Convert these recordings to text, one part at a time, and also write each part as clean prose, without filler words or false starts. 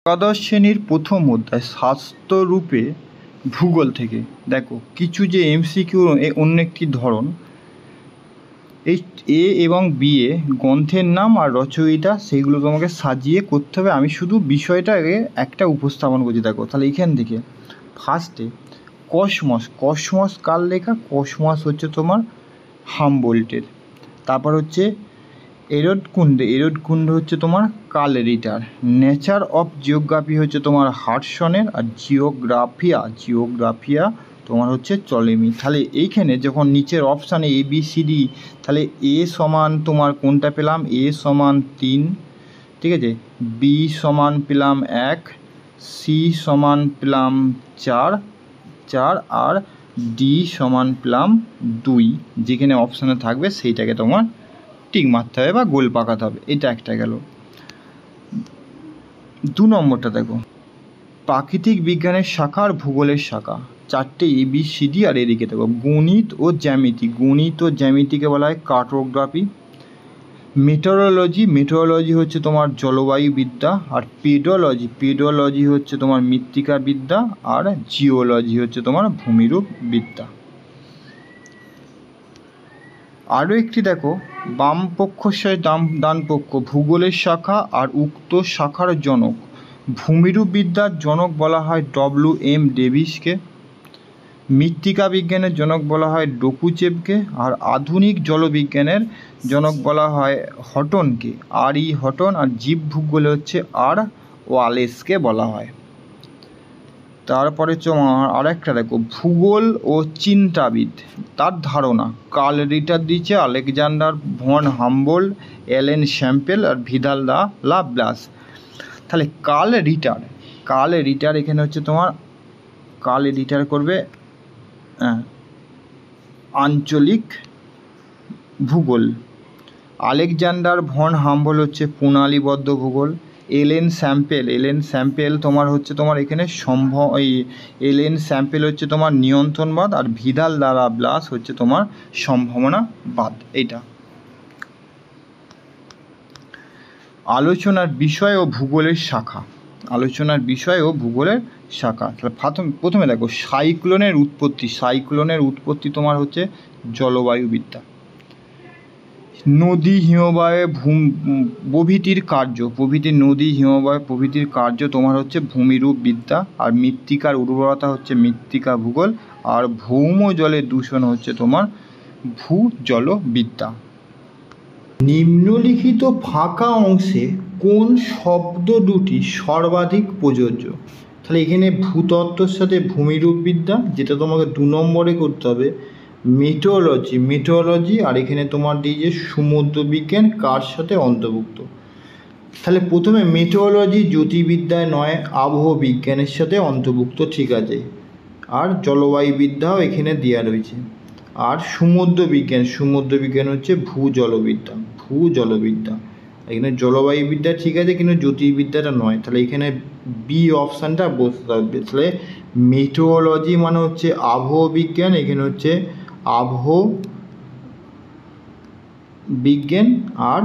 একাদশ শ্রেণীর প্রথম অধ্যায় স্বাস্থ্যরূপে ভূগোল থেকে দেখো কিছু যে এমসিকিউ অন্য একটি ধরন। এই এ এবং বি এ গ্রন্থের নাম আর রচয়িতা সেইগুলো তোমাকে সাজিয়ে করতে হবে। আমি শুধু বিষয়টাকে একটা উপস্থাপন করছি। দেখো তাহলে এইখান থেকে ফার্স্টে কসমস কার লেখা? কসমস হচ্ছে তোমার হামবোল্টের। তারপর হচ্ছে এরোডকুন্ড হচ্ছে তোমার কার্ল রিটার। নেচার অফ জিওগ্রাফি হচ্ছে তোমার হাডসনের। আর জিওগ্রাফিয়া তোমার হচ্ছে টলেমি। তাহলে এইখানে যখন নিচের অপশানে এ বি সি ডি, তাহলে এ সমান তোমার কোনটা পেলাম? এ সমান 3, ঠিক আছে। বি সমান পেলাম 1, সি সমান পেলাম 4, আর ডি সমান পেলাম 2। যেখানে অপশানে থাকবে সেইটাকে তোমার টিক মারতে হবে বা গোল পাকাতে হবে। এটা একটা গেল। 2 নম্বরটা দেখো, প্রাকৃতিক বিজ্ঞানের শাখা আর ভূগোলের শাখা। 4টে ABCD আর এদিকে দেখো গণিত ও জ্যামিতিকে বলা হয় কার্টোগ্রাফি। মেটেরোলজি হচ্ছে তোমার জলবায়ুবিদ্যা। আর পেডোলজি হচ্ছে তোমার মৃত্তিকাবিদ্যা। আর জিওলজি হচ্ছে তোমার ভূমিরূপ বিদ্যা। আরও একটি দেখো, বাম পক্ষ ডান পক্ষ ভূগোলের শাখা আর উক্ত শাখার জনক। ভূমিরূপ বিদ্যার জনক বলা হয় WM ডেভিসকে। মৃত্তিকা বিজ্ঞানের জনক বলা হয় ডকুচেভকে। আর আধুনিক জলবিজ্ঞানের জনক বলা হয় হটনকে, RE হটন। আর জীবভূগোলে হচ্ছে R ওয়ালেসকে বলা হয়। তারপরে আর একটা দেখো, ভূগোল ও চিন্তাবিদ তার ধারণা। কার্ল রিটার দিচ্ছে, আলেকজান্ডার ভন হামবোল্ট, এলেন শ্যাম্পেল আর ভিদাল দা লাপ্লাস। তাহলে কার্ল রিটার এখানে হচ্ছে তোমার কার্ল রিটার করবে আঞ্চলিক ভূগোল। আলেকজান্ডার ভন হামবোল্ট হচ্ছে প্রণালীবদ্ধ ভূগোল। এলেন স্যাম্পেল তোমার হচ্ছে তোমার এখানে এলেন স্যাম্পেল হচ্ছে তোমার নিয়ন্ত্রণবাদ। আর ভিদাল দা লাপ্লাস হচ্ছে তোমার সম্ভাবনাবাদ। এইটা আলোচনার বিষয় ও ভূগোলের শাখা। তাহলে প্রথমে দেখো সাইক্লোনের উৎপত্তি তোমার হচ্ছে জলবায়ুবিদ্যা। নদী হিমবাহে প্রভৃতির কার্য তোমার হচ্ছে ভূমিরূপ বিদ্যা। আর মৃত্তিকার উর্বরতা হচ্ছে মৃত্তিকা ভূগোল। আর ভৌম জলের দূষণ হচ্ছে তোমার ভূজলবিদ্যা। নিম্নলিখিত ফাঁকা অংশে কোন শব্দ দুটি সর্বাধিক প্রযোজ্য? তাহলে এখানে ভূতত্ত্বের সাথে ভূমিরূপ বিদ্যা, যেটা তোমাকে 2 নম্বরে করতে হবে। মেটোলজি আর এখানে তোমার দিয়েছে সমুদ্র বিজ্ঞান কার সাথে অন্তর্ভুক্ত? তাহলে প্রথমে মেটোলজি জ্যোতির্বিদ্যায় নয়, আবহাওয়া বিজ্ঞানের সাথে অন্তর্ভুক্ত, ঠিক আছে। আর জলবায়ুবিদ্যাও এখানে দেওয়া রয়েছে। আর সমুদ্র বিজ্ঞান হচ্ছে ভূজলবিদ্যা। এখানে জলবায়ুবিদ্যা ঠিক আছে, কিন্তু জ্যোতির্বিদ্যাটা নয়। তাহলে এখানে বি অপশানটা বসতে হবে। তাহলে মেটোলজি মানে হচ্ছে আবহাওয়া বিজ্ঞান, এখানে হচ্ছে আবহাওয়া বিজ্ঞান। আর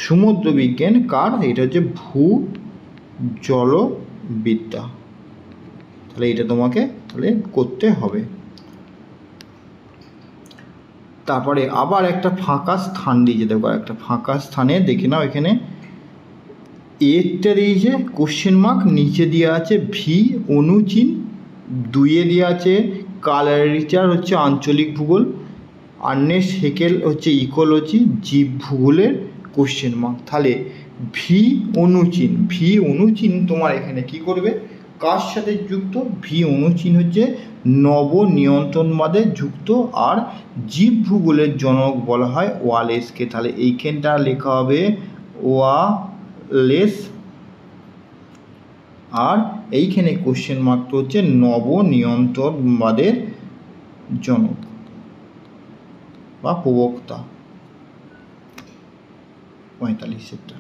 সমুদ্র বিজ্ঞান কার? এটা হচ্ছে ভূজলবিদ্যা। তাহলে এটা তোমাকে তাহলে করতে হবে। তারপরে আবার একটা ফাঁকা স্থান দিয়েছে, দেখো একটা ফাঁকা স্থানে দেখে নাও। এখানে এরটা দিয়েছে কোশ্চেন মার্ক, নিচে দেওয়া আছে ভি অনুচিন, 2-এ দেওয়া আছে কার্ল রিটার হচ্ছে আঞ্চলিক ভূগোল, আর্নেস্ট হেকেল হচ্ছে ইকোলজি, জীব ভূগোলের কোশ্চেন মার্ক। তাহলে ভি অনুচিন তোমার এখানে কি করবে? কার সাথে যুক্ত? ভি অনুচিন হচ্ছে নবনিয়ন্ত্রণবাদে যুক্ত। আর জীব ভূগোলের জনক বলা হয় ওয়ালেসকে। তাহলে এইখানটা লেখা হবে ওয়ালেস। আর এইখানে কোশ্চেন মার্কটা হচ্ছে নবনিয়ন্ত্রণবাদের জনক বা প্রবক্তা। 45 সেটা।